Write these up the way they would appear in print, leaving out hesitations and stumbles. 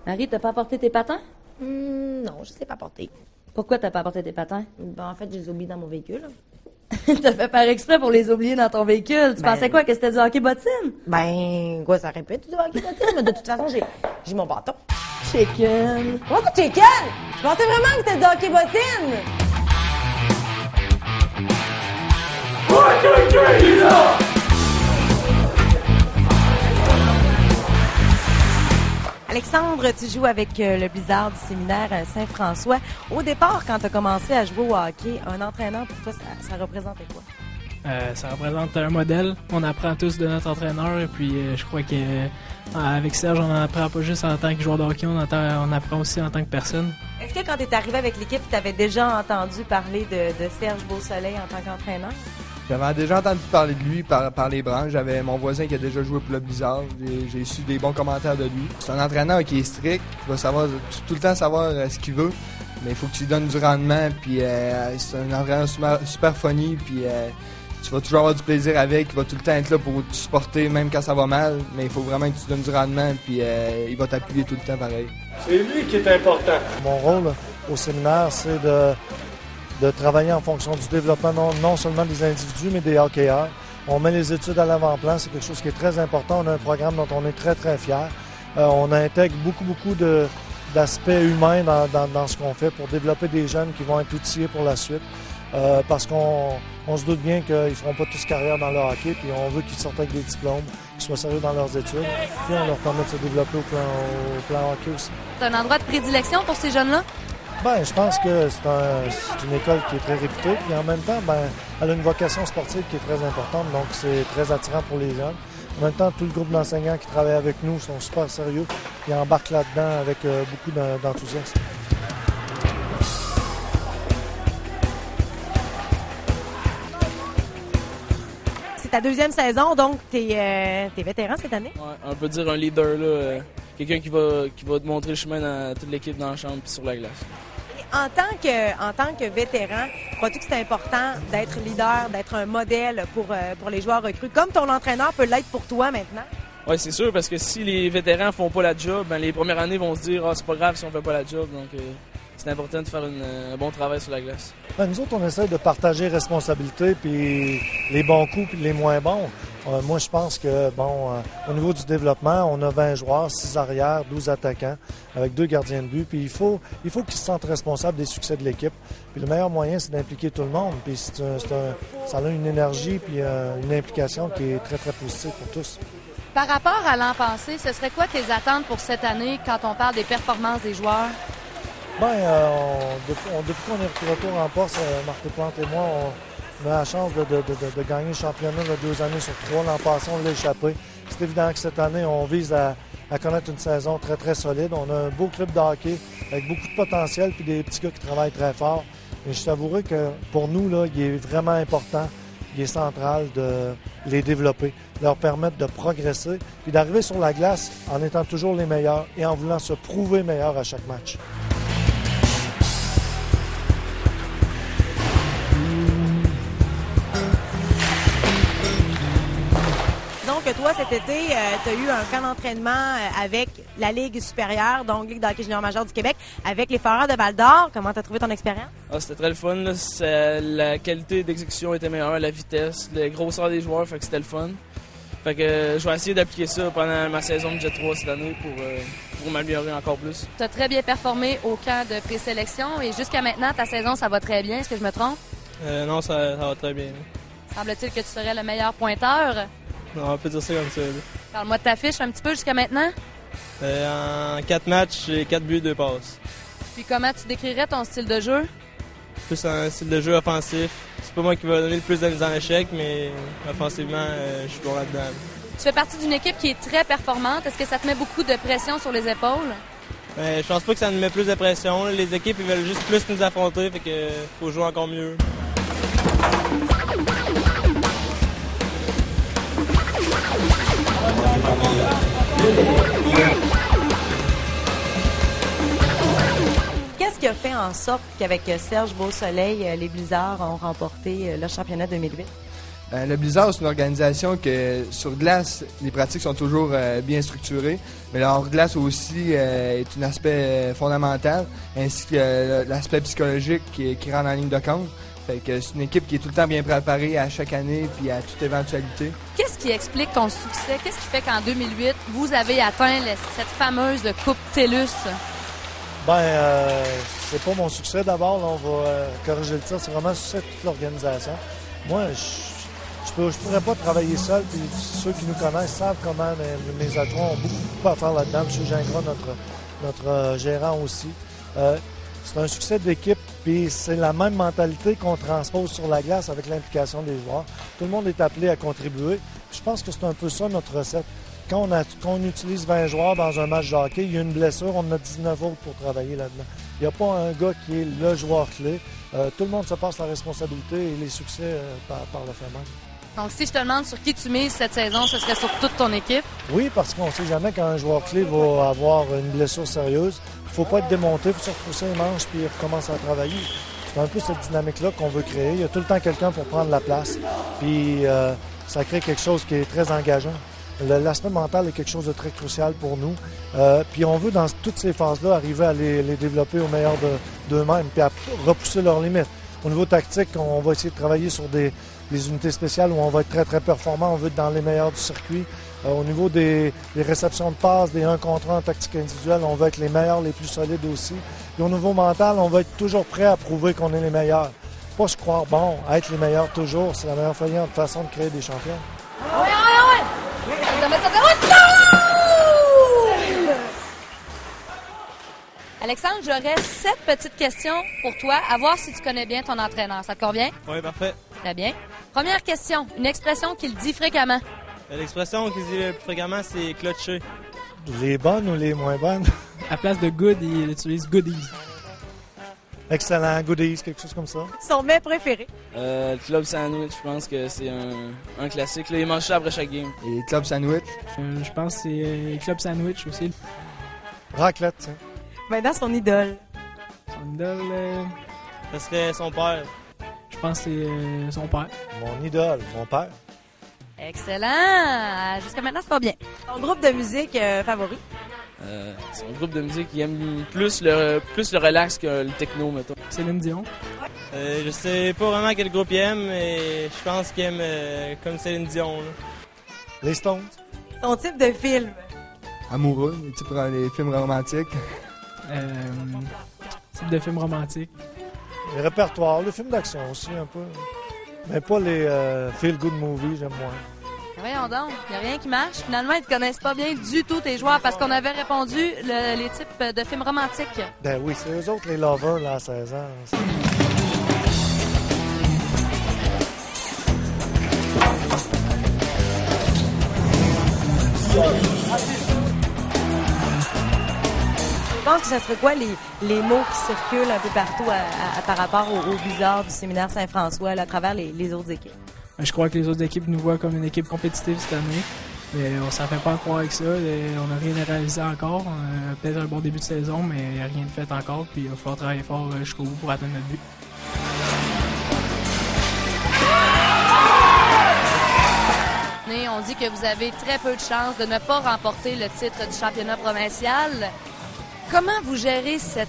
Marie, t'as pas apporté tes patins? Non, je sais pas porter. Pourquoi t'as pas apporté tes patins? Ben, en fait, je les oublie dans mon véhicule. T'as fait par exprès pour les oublier dans ton véhicule. Tu pensais quoi, que c'était du hockey bottine? Ben, quoi, ça répète du hockey bottine, mais de toute façon, j'ai mon bâton. Chicken. Comment ça, chicken? Je pensais vraiment que c'était du hockey bottine! Alexandre, tu joues avec le Blizzard du séminaire Saint-François. Au départ, quand tu as commencé à jouer au hockey, un entraîneur, pour toi, ça représentait quoi? Ça représente un modèle. On apprend tous de notre entraîneur. Et puis, je crois qu'avec Serge, on apprend pas juste en tant que joueur de hockey, on apprend aussi en tant que personne. Est-ce que quand tu es arrivé avec l'équipe, tu avais déjà entendu parler de Serge Beausoleil en tant qu'entraîneur? J'avais déjà entendu parler de lui par les branches. J'avais mon voisin qui a déjà joué pour le Blizzard. J'ai su des bons commentaires de lui. C'est un entraîneur qui est strict, qui va savoir tout le temps savoir ce qu'il veut. Mais il faut que tu lui donnes du rendement. Puis c'est un entraîneur super funny. Puis tu vas toujours avoir du plaisir avec. Il va tout le temps être là pour te supporter, même quand ça va mal. Mais il faut vraiment que tu donnes du rendement. Puis il va t'appuyer tout le temps pareil. C'est lui qui est important. Mon rôle au séminaire, c'est de travailler en fonction du développement non seulement des individus, mais des hockeyeurs. On met les études à l'avant-plan, c'est quelque chose qui est très important. On a un programme dont on est très, très fiers. On intègre beaucoup d'aspects humains dans ce qu'on fait pour développer des jeunes qui vont être outillés pour la suite. Parce qu'on se doute bien qu'ils ne feront pas tous carrière dans le hockey, puis on veut qu'ils sortent avec des diplômes, qu'ils soient sérieux dans leurs études, puis on leur permet de se développer au plan hockey aussi. C'est un endroit de prédilection pour ces jeunes-là? Ben, je pense que c'est une école qui est très réputée, puis en même temps, elle a une vocation sportive qui est très importante, donc c'est très attirant pour les jeunes. En même temps, tout le groupe d'enseignants qui travaillent avec nous sont super sérieux, ils embarquent là-dedans avec beaucoup d'enthousiasme. C'est ta deuxième saison, donc t'es vétéran cette année? Ouais, on peut dire un leader, là, quelqu'un qui va te montrer le chemin dans toute l'équipe dans la chambre et sur la glace. En tant que vétéran, crois-tu que c'est important d'être leader, d'être un modèle pour les joueurs recrues, comme ton entraîneur peut l'être pour toi maintenant? Oui, c'est sûr, parce que si les vétérans font pas la job, les premières années vont se dire « Ah, c'est pas grave si on fait pas la job », donc c'est important de faire un bon travail sur la glace. Nous autres, on essaie de partager responsabilités, puis les bons coups, puis les moins bons. Moi, je pense que, au niveau du développement, on a 20 joueurs, 6 arrières, 12 attaquants, avec 2 gardiens de but. Puis il faut qu'ils se sentent responsables des succès de l'équipe. Puis le meilleur moyen, c'est d'impliquer tout le monde. Puis ça a une énergie, puis une implication qui est très, très positive pour tous. Par rapport à l'an passé, ce serait quoi tes attentes pour cette année quand on parle des performances des joueurs? Depuis qu'on est de retour en poste, Marc Plante et moi, on a la chance de gagner le championnat de 2 années sur 3. L'an passé, on l'a échappé. C'est évident que cette année, on vise à connaître une saison très, très solide. On a un beau club de hockey avec beaucoup de potentiel puis des petits gars qui travaillent très fort. Et je t'avouerai que pour nous, là, il est vraiment important, il est central de les développer, leur permettre de progresser puis d'arriver sur la glace en étant toujours les meilleurs et en voulant se prouver meilleurs à chaque match. Que toi, cet été, tu as eu un camp d'entraînement avec la Ligue supérieure, donc Ligue de hockey junior majeur du Québec, avec les Foreurs de Val-d'Or. Comment tu as trouvé ton expérience? C'était très le fun. Là. La qualité d'exécution était meilleure, la vitesse, la grosseur des joueurs, fait que c'était le fun. Fait que je vais essayer d'appliquer ça pendant ma saison de Jet 3 cette année pour m'améliorer encore plus. Tu as très bien performé au camp de présélection et jusqu'à maintenant, ta saison, ça va très bien. Est-ce que je me trompe? Non, ça va très bien. Semble-t-il que tu serais le meilleur pointeur? Non, on peut dire ça comme ça. Parle-moi de ta fiche un petit peu jusqu'à maintenant. En 4 matchs, j'ai 4 buts, 2 passes. Puis comment tu décrirais ton style de jeu? Plus un style de jeu offensif. C'est pas moi qui va donner le plus de mise en échec, mais offensivement, je suis bon là-dedans. Tu fais partie d'une équipe qui est très performante. Est-ce que ça te met beaucoup de pression sur les épaules? Je pense pas que ça nous met plus de pression. Les équipes ils veulent juste plus nous affronter, fait que faut jouer encore mieux. Qu'est-ce qui a fait en sorte qu'avec Serge Beausoleil, les Blizzards ont remporté le championnat 2008? Le Blizzard, c'est une organisation que, sur glace, les pratiques sont toujours bien structurées, mais le hors-glace aussi est un aspect fondamental, ainsi que l'aspect psychologique qui rentre en ligne de compte. Fait que c'est une équipe qui est tout le temps bien préparée à chaque année puis à toute éventualité. Qu'est-ce qui explique ton succès? Qu'est-ce qui fait qu'en 2008, vous avez atteint cette fameuse Coupe TELUS? C'est pas mon succès d'abord. Là, on va corriger le tir. C'est vraiment le succès de toute l'organisation. Moi, je pourrais pas travailler seul. Puis ceux qui nous connaissent savent comment mes adjoints ont beaucoup à faire là-dedans. M. Gingras, notre gérant aussi. C'est un succès d'équipe, puis c'est la même mentalité qu'on transpose sur la glace avec l'implication des joueurs. Tout le monde est appelé à contribuer. Je pense que c'est un peu ça notre recette. Quand on utilise 20 joueurs dans un match de hockey, il y a une blessure, on en a 19 autres pour travailler là-dedans. Il n'y a pas un gars qui est le joueur clé. Tout le monde se passe la responsabilité et les succès par le fait même. Donc, si je te demande sur qui tu mises cette saison, ce serait sur toute ton équipe? Oui, parce qu'on ne sait jamais quand un joueur clé va avoir une blessure sérieuse. Il ne faut pas être démonté, il faut se repousser les manches puis recommencer à travailler. C'est un peu cette dynamique-là qu'on veut créer. Il y a tout le temps quelqu'un pour prendre la place. Puis ça crée quelque chose qui est très engageant. L'aspect mental est quelque chose de très crucial pour nous. Puis on veut, dans toutes ces phases-là, arriver à les développer au meilleur d'eux-mêmes puis à repousser leurs limites. Au niveau tactique, on va essayer de travailler sur des unités spéciales où on va être très, très performant. On veut être dans les meilleurs du circuit. Au niveau des réceptions de passes, des 1 contre 1 en tactique individuelle, on va être les meilleurs, les plus solides aussi. Et au niveau mental, on va être toujours prêt à prouver qu'on est les meilleurs. Pas se croire bon, être les meilleurs toujours, c'est la meilleure façon de créer des champions. Alexandre, j'aurais 7 petites questions pour toi, à voir si tu connais bien ton entraîneur. Ça te convient? Oui, parfait. Très bien. Première question, une expression qu'il dit fréquemment. L'expression qu'il dit le plus fréquemment, c'est clutcher. Les bonnes ou les moins bonnes? À place de good, il utilise goodies. Excellent, goodies, quelque chose comme ça. Son mets préféré? Club sandwich, je pense que c'est un classique. Là, il mange ça après chaque game. Et club sandwich? Je pense que c'est club sandwich aussi. Raclette, tiens. Maintenant, son idole. Son idole, ça serait son père. Je pense que c'est son père. Mon idole, mon père. Excellent! Jusqu'à maintenant, c'est pas bien. Ton groupe de musique favori? C'est un groupe de musique qui aime plus le relax que le techno, mettons. Céline Dion. Je sais pas vraiment quel groupe il aime, mais je pense qu'il aime comme Céline Dion. Là. Les Stones. Ton type de film? Amoureux, les films romantiques. Type de film romantique. Les répertoires, les films d'action aussi un peu. Mais pas les feel-good movies, j'aime moins. Voyons donc, il n'y a rien qui marche. Finalement, ils ne te connaissent pas bien du tout tes joueurs parce qu'on avait répondu les types de films romantiques. Ben oui, c'est eux autres les lovers là, à 16 ans. Je pense que ça serait quoi les mots qui circulent un peu partout par rapport au Blizzard du séminaire Saint-François à travers les autres équipes? Je crois que les autres équipes nous voient comme une équipe compétitive cette année. Mais on s'en fait pas croire avec ça. On n'a rien réalisé encore. On a peut-être un bon début de saison, mais il n'y a rien de fait encore. Puis il va falloir travailler fort jusqu'au bout pour atteindre notre but. On dit que vous avez très peu de chances de ne pas remporter le titre du championnat provincial. Comment vous gérez cette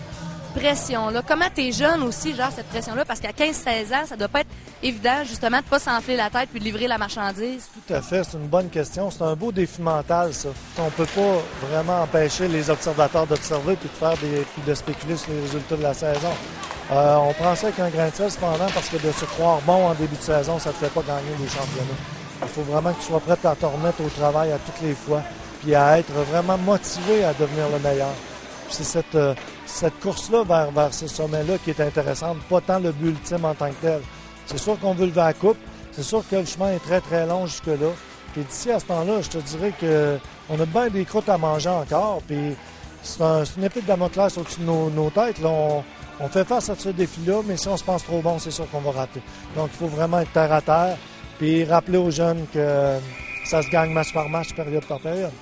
pression-là? Comment t'es jeune aussi, genre cette pression-là? Parce qu'à 15-16 ans, ça doit pas être évident, justement, de pas s'enfler la tête puis de livrer la marchandise. Tout à fait, c'est une bonne question. C'est un beau défi mental, ça. On peut pas vraiment empêcher les observateurs d'observer puis de spéculer sur les résultats de la saison. On prend ça avec un grain de sel, cependant, parce que de se croire bon en début de saison, ça te fait pas gagner des championnats. Il faut vraiment que tu sois prêt à te remettre au travail à toutes les fois puis à être vraiment motivé à devenir le meilleur. Puis c'est cette course-là vers ce sommet-là qui est intéressante, pas tant le but ultime en tant que tel. C'est sûr qu'on veut lever la coupe, c'est sûr que le chemin est très, très long jusque-là. Puis d'ici à ce temps-là, je te dirais qu'on a bien des croûtes à manger encore, puis c'est une épée de Damoclès au-dessus de nos têtes. Là, on fait face à ce défi-là, mais si on se pense trop bon, c'est sûr qu'on va rater. Donc, il faut vraiment être terre à terre, puis rappeler aux jeunes que ça se gagne match par match, période par période.